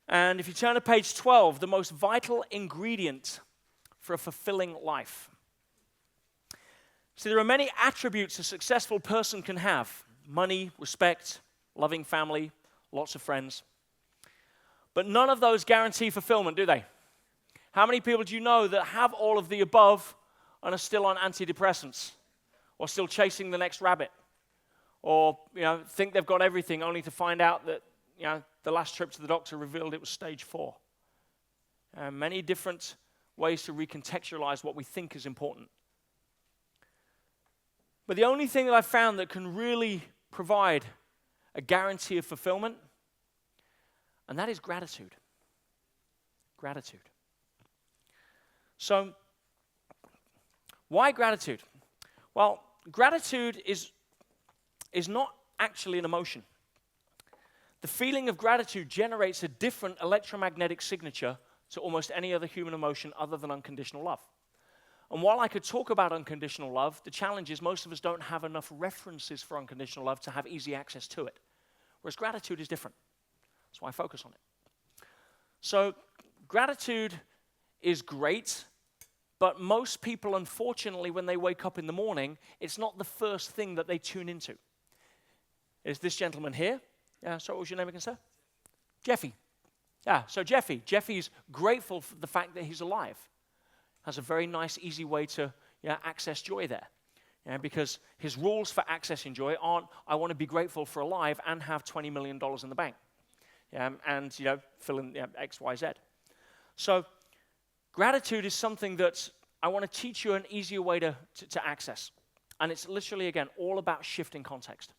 And if you turn to page 12, the most vital ingredient for a fulfilling life. See, there are many attributes a successful person can have. Money, respect, loving family, lots of friends. But none of those guarantee fulfillment, do they? How many people do you know that have all of the above and are still on antidepressants? Or still chasing the next rabbit? Or, think they've got everything only to find out that, the last trip to the doctor revealed it was stage 4. Many different ways to recontextualize what we think is important. But the only thing that I've found that can really provide a guarantee of fulfillment, and that is gratitude. Gratitude. So, why gratitude? Well, gratitude is not actually an emotion. The feeling of gratitude generates a different electromagnetic signature to almost any other human emotion other than unconditional love. And while I could talk about unconditional love, the challenge is most of us don't have enough references for unconditional love to have easy access to it. Whereas gratitude is different. That's why I focus on it. So gratitude is great, but most people, unfortunately, when they wake up in the morning, it's not the first thing that they tune into. Is this gentleman here? Yeah, so what was your name again, sir? Jeffy. Yeah, so Jeffy's grateful for the fact that he's alive. Has a very nice, easy way to access joy there. Because his rules for accessing joy aren't, I want to be grateful for alive and have $20 million in the bank. And fill in X, Y, Z. So gratitude is something that I want to teach you an easier way to access. And it's literally, again, all about shifting context.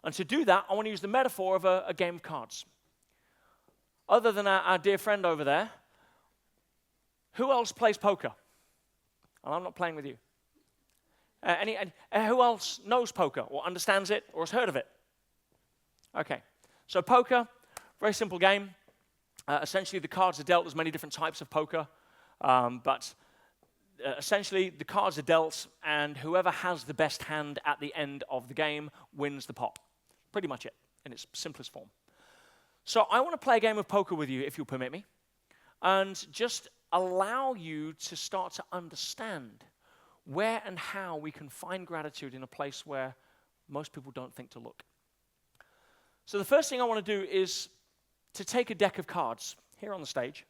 And to do that, I want to use the metaphor of a game of cards. Other than our dear friend over there, who else plays poker? And I'm not playing with you. Who else knows poker or understands it or has heard of it? Okay, so poker, very simple game. Essentially, the cards are dealt. There's many different types of poker, but essentially, the cards are dealt, and whoever has the best hand at the end of the game wins the pot. Pretty much it, in its simplest form. So I want to play a game of poker with you, if you'll permit me, and just allow you to start to understand where and how we can find gratitude in a place where most people don't think to look. So the first thing I want to do is to take a deck of cards here on the stage,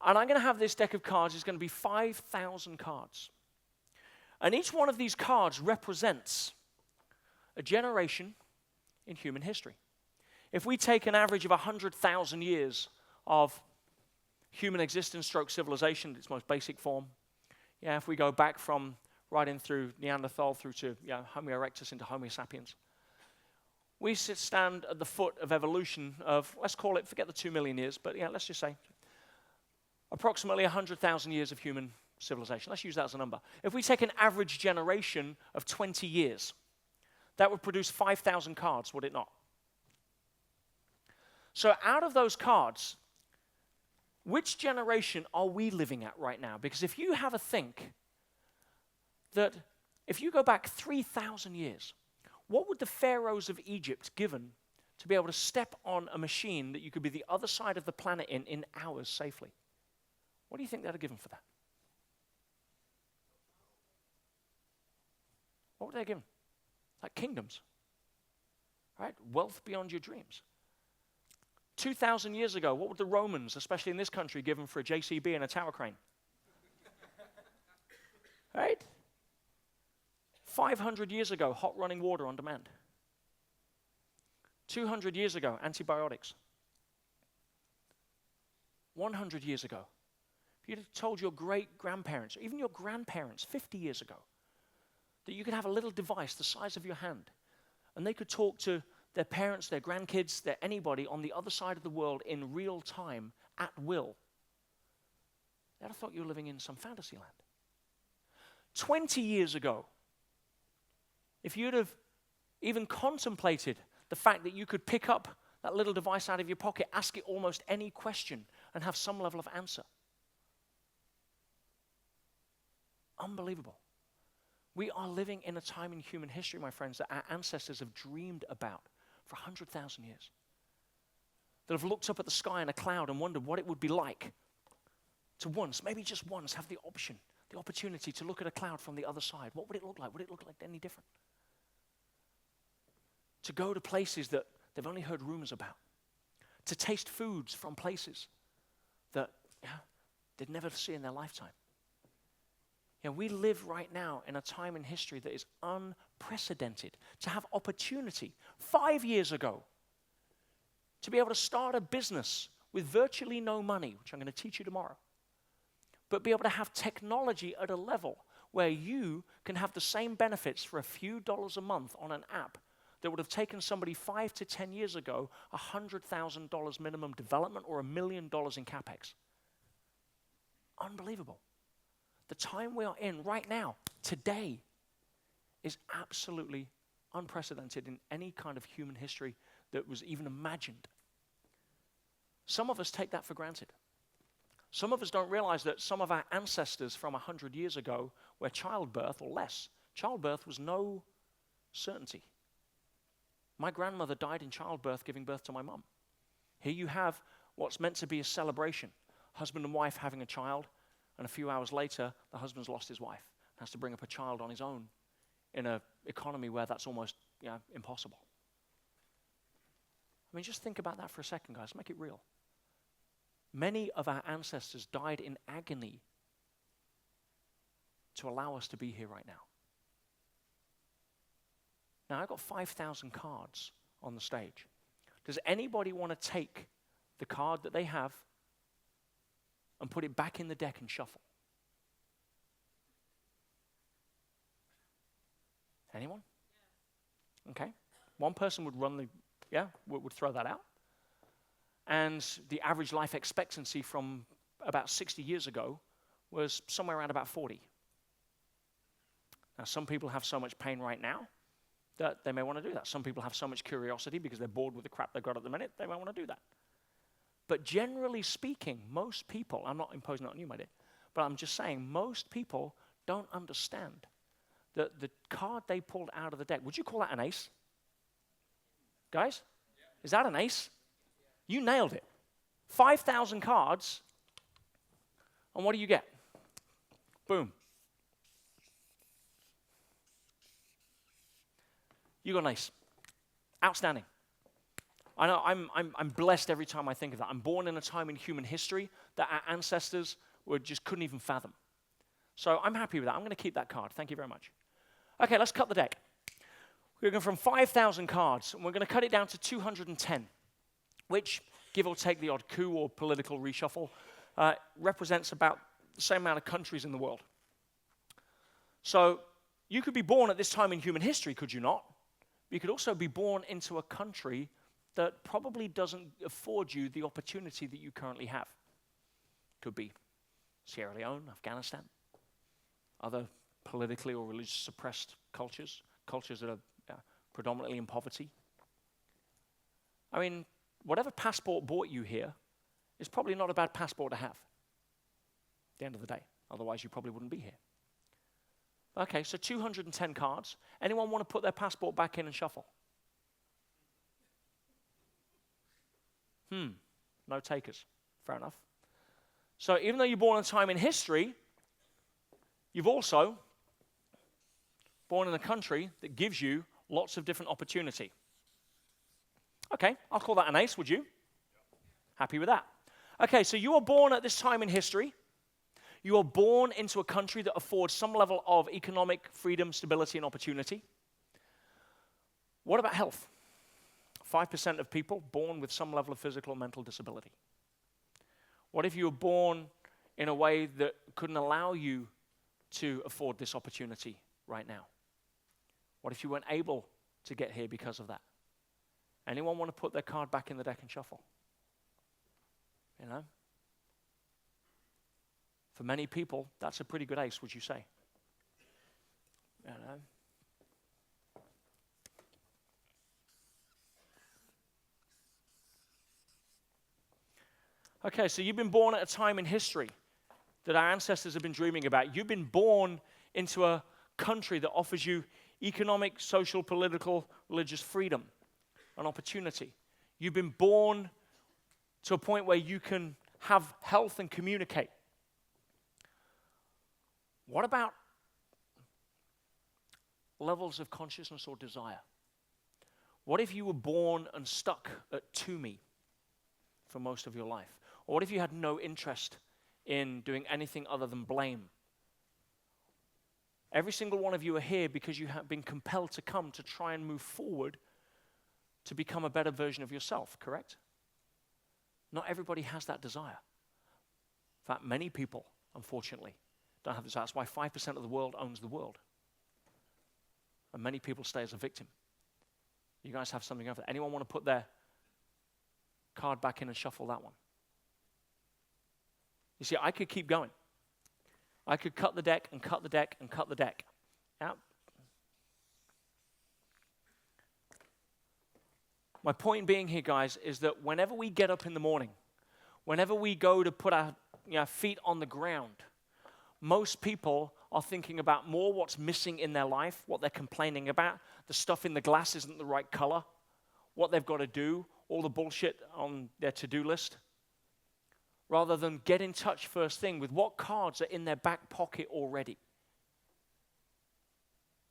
and I'm going to have this deck of cards is going to be 5,000 cards. And each one of these cards represents a generation in human history. If we take an average of 100,000 years of human existence stroke civilization, its most basic form, if we go back from right in through Neanderthal through to Homo erectus into Homo sapiens, we stand at the foot of evolution of, let's call it, forget the 2 million years, but let's just say approximately 100,000 years of human civilization. Let's use that as a number. If we take an average generation of 20 years, that would produce 5,000 cards, would it not? So out of those cards, which generation are we living at right now? Because if you have a think that if you go back 3,000 years, what would the pharaohs of Egypt given to be able to step on a machine that you could be the other side of the planet in hours safely? What do you think they'd have given for that? What would they have given? Like kingdoms, right? Wealth beyond your dreams. 2,000 years ago, what would the Romans, especially in this country, given for a JCB and a tower crane? Right? 500 years ago, hot running water on demand. 200 years ago, antibiotics. 100 years ago, if you'd have told your great-grandparents, or even your grandparents 50 years ago, that you could have a little device the size of your hand, and they could talk to their parents, their grandkids, anybody on the other side of the world in real time, at will, they'd have thought you were living in some fantasy land. 20 years ago, if you'd have even contemplated the fact that you could pick up that little device out of your pocket, ask it almost any question, and have some level of answer. Unbelievable. We are living in a time in human history, my friends, that our ancestors have dreamed about for 100,000 years. that have looked up at the sky in a cloud and wondered what it would be like to once, maybe just once, have the option, the opportunity to look at a cloud from the other side. What would it look like? Would it look like any different? To go to places that they've only heard rumors about. To taste foods from places that they'd never see in their lifetime. We live right now in a time in history that is unprecedented. To have opportunity 5 years ago to be able to start a business with virtually no money, which I'm going to teach you tomorrow, but be able to have technology at a level where you can have the same benefits for a few dollars a month on an app that would have taken somebody 5 to 10 years ago $100,000 minimum development or $1 million in CapEx. Unbelievable. The time we are in right now, today, is absolutely unprecedented in any kind of human history that was even imagined. Some of us take that for granted. Some of us don't realize that some of our ancestors from 100 years ago were childbirth or less. Childbirth was no certainty. My grandmother died in childbirth giving birth to my mum. Here you have what's meant to be a celebration. Husband and wife having a child, and a few hours later, the husband's lost his wife and has to bring up a child on his own in an economy where that's almost impossible. I mean, just think about that for a second, guys. Make it real. Many of our ancestors died in agony to allow us to be here right now. Now, I've got 5,000 cards on the stage. Does anybody want to take the card that they have and put it back in the deck and shuffle? Anyone? Okay. One person would would throw that out. And the average life expectancy from about 60 years ago was somewhere around about 40. Now, some people have so much pain right now that they may want to do that. Some people have so much curiosity because they're bored with the crap they've got at the minute, they may want to do that. But generally speaking, most people, I'm not imposing that on you, my dear, but I'm just saying most people don't understand that the card they pulled out of the deck, would you call that an ace? Guys? Yeah. Is that an ace? Yeah. You nailed it. 5,000 cards, and what do you get? Boom. You got an ace. Outstanding. I know I'm blessed every time I think of that. I'm born in a time in human history that our ancestors just couldn't even fathom. So I'm happy with that. I'm going to keep that card. Thank you very much. Okay, let's cut the deck. We're going from 5,000 cards, and we're going to cut it down to 210, which, give or take the odd coup or political reshuffle, represents about the same amount of countries in the world. So you could be born at this time in human history, could you not? You could also be born into a country that probably doesn't afford you the opportunity that you currently have. Could be Sierra Leone, Afghanistan, other politically or religiously suppressed cultures that are predominantly in poverty. I mean, whatever passport brought you here is probably not a bad passport to have at the end of the day. Otherwise, you probably wouldn't be here. Okay, so 210 cards. Anyone want to put their passport back in and shuffle? No takers. Fair enough. So even though you're born in a time in history, you've also born in a country that gives you lots of different opportunity. Okay, I'll call that an ace, would you? Happy with that? Okay, so you are born at this time in history. You are born into a country that affords some level of economic freedom, stability, and opportunity. What about health? 5% of people born with some level of physical or mental disability. What if you were born in a way that couldn't allow you to afford this opportunity right now? What if you weren't able to get here because of that? Anyone want to put their card back in the deck and shuffle? You know? For many people, that's a pretty good ace, would you say? You know? Okay, so you've been born at a time in history that our ancestors have been dreaming about. You've been born into a country that offers you economic, social, political, religious freedom and opportunity. You've been born to a point where you can have health and communicate. What about levels of consciousness or desire? What if you were born and stuck at to me for most of your life? Or what if you had no interest in doing anything other than blame? Every single one of you are here because you have been compelled to come to try and move forward to become a better version of yourself, correct? Not everybody has that desire. In fact, many people, unfortunately, don't have this. That's why 5% of the world owns the world. And many people stay as a victim. You guys have something over there. Anyone want to put their card back in and shuffle that one? You see, I could keep going. I could cut the deck and cut the deck and cut the deck. Yeah. My point being here, guys, is that whenever we get up in the morning, whenever we go to put our feet on the ground, most people are thinking about more what's missing in their life, what they're complaining about, the stuff in the glass isn't the right color, what they've got to do, all the bullshit on their to-do list, rather than get in touch first thing with what cards are in their back pocket already.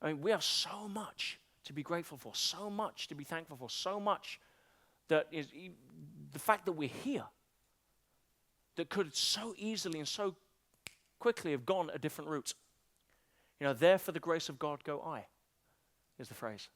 I mean, we have so much to be grateful for, so much to be thankful for, so much that is the fact that we're here that could so easily and so quickly have gone a different route. There for the grace of God go I, is the phrase.